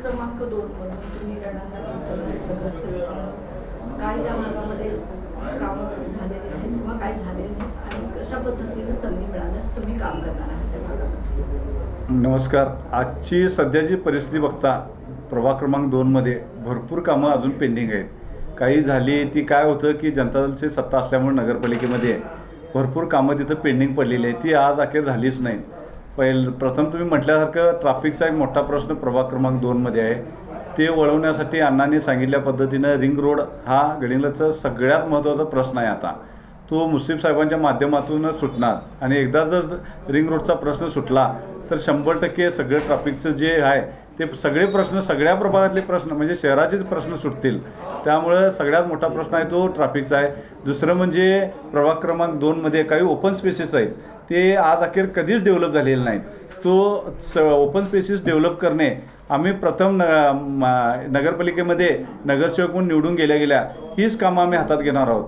क्रमांक 2 मधून तुम्ही रणंगणात रस्ते काय त्या भागामध्ये काम झालेले आहेत किंवा काय झालेले नाही आणि कशा पद्धतीने संधी मिळाल्यास तुम्ही काम करणार आहात त्या भागामध्ये? नमस्कार. आजची सध्याची परिस्थिती बघता प्रभाग क्रमांक 2मध्ये भरपूर कामं अजून पेंडिंग आहेत. काही झाली ती काय होतं की जनता दलची सत्ता असल्यामुळे नगरपालिकेमध्ये भरपूर कामं तिथं पेंडिंग पडलेली आहे, ती आज अखेर झालीच नाहीत. प्रथम तुम्ही म्हटल्यासारखं ट्रॅफिकचा एक मोठा प्रश्न प्रभाग क्रमांक 2मध्ये आहे. ते वळवण्यासाठी अण्णांनी सांगितल्या पद्धतीनं रिंग रोड हा गडिंग्लजचा सगळ्यात महत्त्वाचा प्रश्न आहे. आता तो मुश्रीफ साहेबांच्या माध्यमातूनच सुटणार आणि एकदा जर रिंग रोडचा प्रश्न सुटला तर 100% सगळं ट्रॅफिकचं जे आहे ते सगळे प्रश्न, सगळ्या प्रभागातले प्रश्न म्हणजे शहराचेच प्रश्न सुटतील. त्यामुळं सगळ्यात मोठा प्रश्न आहे तो ट्रॅफिकचा आहे. दुसरं म्हणजे प्रभाग क्रमांक 2मध्ये काही ओपन स्पेसेस आहेत, ते आज अखेर कधीच डेव्हलप झालेले नाहीत. तो ओपन स्पेसेस डेव्हलप करणे आम्ही प्रथम नगरपालिकेमध्ये नगरसेवक म्हणून निवडून गेल्या हीच कामं आम्ही हातात घेणार आहोत.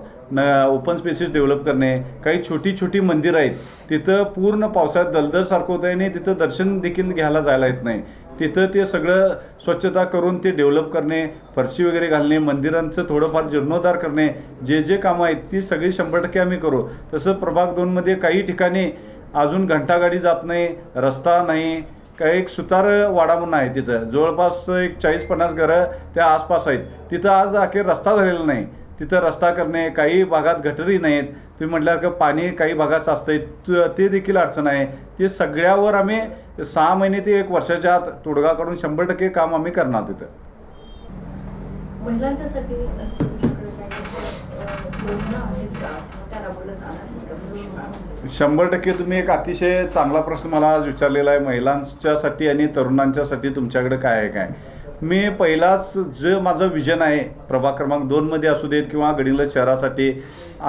ओपन स्पेसेस डेव्हलप करणे, काही छोटी छोटी मंदिरं आहेत तिथं पूर्ण पावसाळ्यात दलदलसारखं होतं आहे आणि तिथं दर्शन देखील घ्यायला जायला येत नाही. तिथं ते सगळं स्वच्छता करून ते डेव्हलप करणे, फरशी वगैरे घालणे, मंदिरांचं थोडंफार जीर्णोद्धार करणे, जे जे कामं आहेत ती सगळी 100% आम्ही करू. तसं प्रभाग 2मध्ये काही ठिकाणी अजून घंटागाडी जात नाही, रस्ता नाही. काही एक सुतारवाडा म्हणून आहे, तिथं जवळपास एक 40-50 घरं त्या आसपास आहेत, तिथं आज अखेर रस्ता झालेला नाही. तिथं रस्ता करणे, काही भागात गटरी नाहीत, तुम्ही म्हटल्यासारखं पाणी काही भागात साचतं ते देखील अडचण आहे. ते सगळ्यावर आम्ही 6 महिने ते 1 वर्षाच्या आत तोडगा काढून 100% काम आम्ही करणार. तिथं महिलांच्यासाठी तुमच्याकडे काही योजना आहेत का? त्या राबवल्या जाणार? 100% तुम्ही एक अतिशय चांगला प्रश्न मला आज विचारलेला आहे. महिलांच्यासाठी आणि तरुणांच्यासाठी तुमच्याकडे काय आहे काय? मी पहिलाच जे माझं विजन आहे प्रभाग क्रमांक 2मध्ये असू देत किंवा गडिंग्लज शहरासाठी,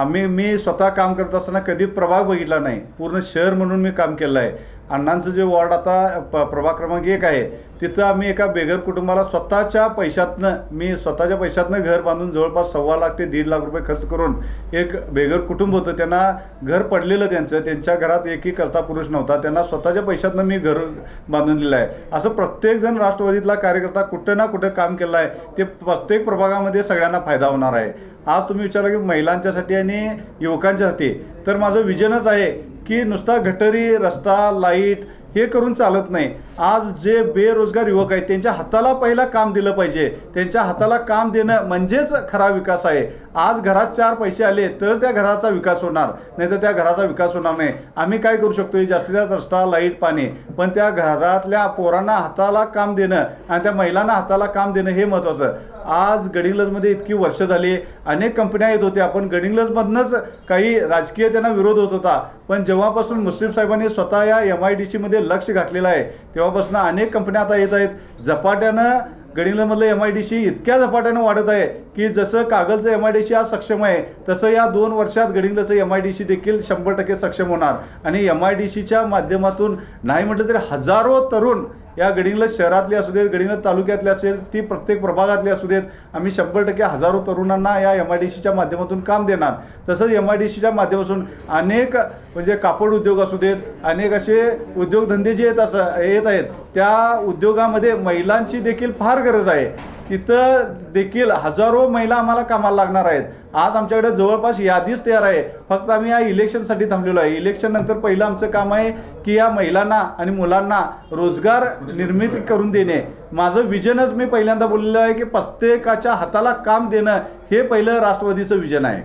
मी स्वतः काम करत असताना कधी प्रभाग बघितला नाही, पूर्ण शहर म्हणून मी काम केलं आहे. अण्णांचं जे वॉर्ड आता प्रभाग क्रमांक 1 आहे तिथं आम्ही एका बेघर कुटुंबाला स्वतःच्या पैशातनं घर बांधून जवळपास 1.25 लाख ते 1.5 लाख रुपये खर्च करून, एक बेघर कुटुंब होतं, त्यांना घर पडलेलं त्यांच्या घरात एकही करता पुरुष नव्हता, त्यांना स्वतःच्या पैशातनं मी घर बांधून दिलं आहे. असं प्रत्येकजण राष्ट्रवादीतला कार्यकर्ता कुठं ना कुठं काम केलं आहे, ते प्रत्येक प्रभागामध्ये सगळ्यांना फायदा होणार आहे. आज तुम्ही विचारला की महिलांच्यासाठी आणि युवकांच्यासाठी, तर माझं विजनच आहे की नुसता गटरी, रस्ता, लाईट हे करून चालत नाही. आज जे बेरोजगार युवक आहेत त्यांच्या हाताला पहिला काम दिलं पाहिजे. त्यांच्या हाताला काम देणं म्हणजेच खरा विकास आहे. आज घरात 4 पैसे आले तर त्या घराचा विकास होणार, नाही तर त्या घराचा विकास होणार नाही. आम्ही काय करू शकतो? जास्तीत जास्त रस्ता, लाईट, पाणी, पण त्या घरातल्या पोरांना हाताला काम देणं आणि त्या महिलांना हाताला काम देणं हे महत्त्वाचं. आज गडिंग्लजमध्ये इतकी वर्ष झाली, अनेक कंपन्या येत होत्या, पण गडिंग्लजमधनंच काही राजकीय त्यांना विरोध होत होता. पण जेव्हापासून मुश्रीफ साहेबांनी स्वतः या MIDCमध्ये लक्ष घातलेलं आहे तेव्हापासून अनेक कंपन्या आता येत आहेत. झपाट्यानं गडिंग्लजमधलं MIDC इतक्या झपाट्यानं वाढत आहे की जसं कागलचं MIDC आज सक्षम आहे तसं या 2 वर्षात गडिंग्लजचं MIDC देखील 100% सक्षम होणार. आणि MIDCच्या माध्यमातून नाही म्हटलं तरी हजारो तरुण या गडिंग्लज शहरातले असू देत, गडिंग्लज तालुक्यातले असेल, ती प्रत्येक प्रभागातले असू देत, आम्ही 100% हजारो तरुणांना या MIDCच्या माध्यमातून काम देणार. तसंच MIDCच्या माध्यमातून अनेक म्हणजे कापड उद्योग असू देत, अनेक असे उद्योगधंदे जे येत आहेत त्या उद्योगामध्ये महिलांची देखील फार गरज आहे. तिथं देखील हजारो महिला आम्हाला कामाला लागणार आहेत. आज आमच्याकडे जवळपास यादीच तयार आहे, फक्त आम्ही या इलेक्शनसाठी थांबलेलो आहे. इलेक्शन नंतर पहिलं आमचं काम आहे की या महिलांना आणि मुलांना रोजगार निर्मिती करून देणे. माझं विजनच मी पहिल्यांदा बोललेलं आहे की प्रत्येकाच्या हाताला काम देणं हे पहिलं राष्ट्रवादीचं विजन आहे.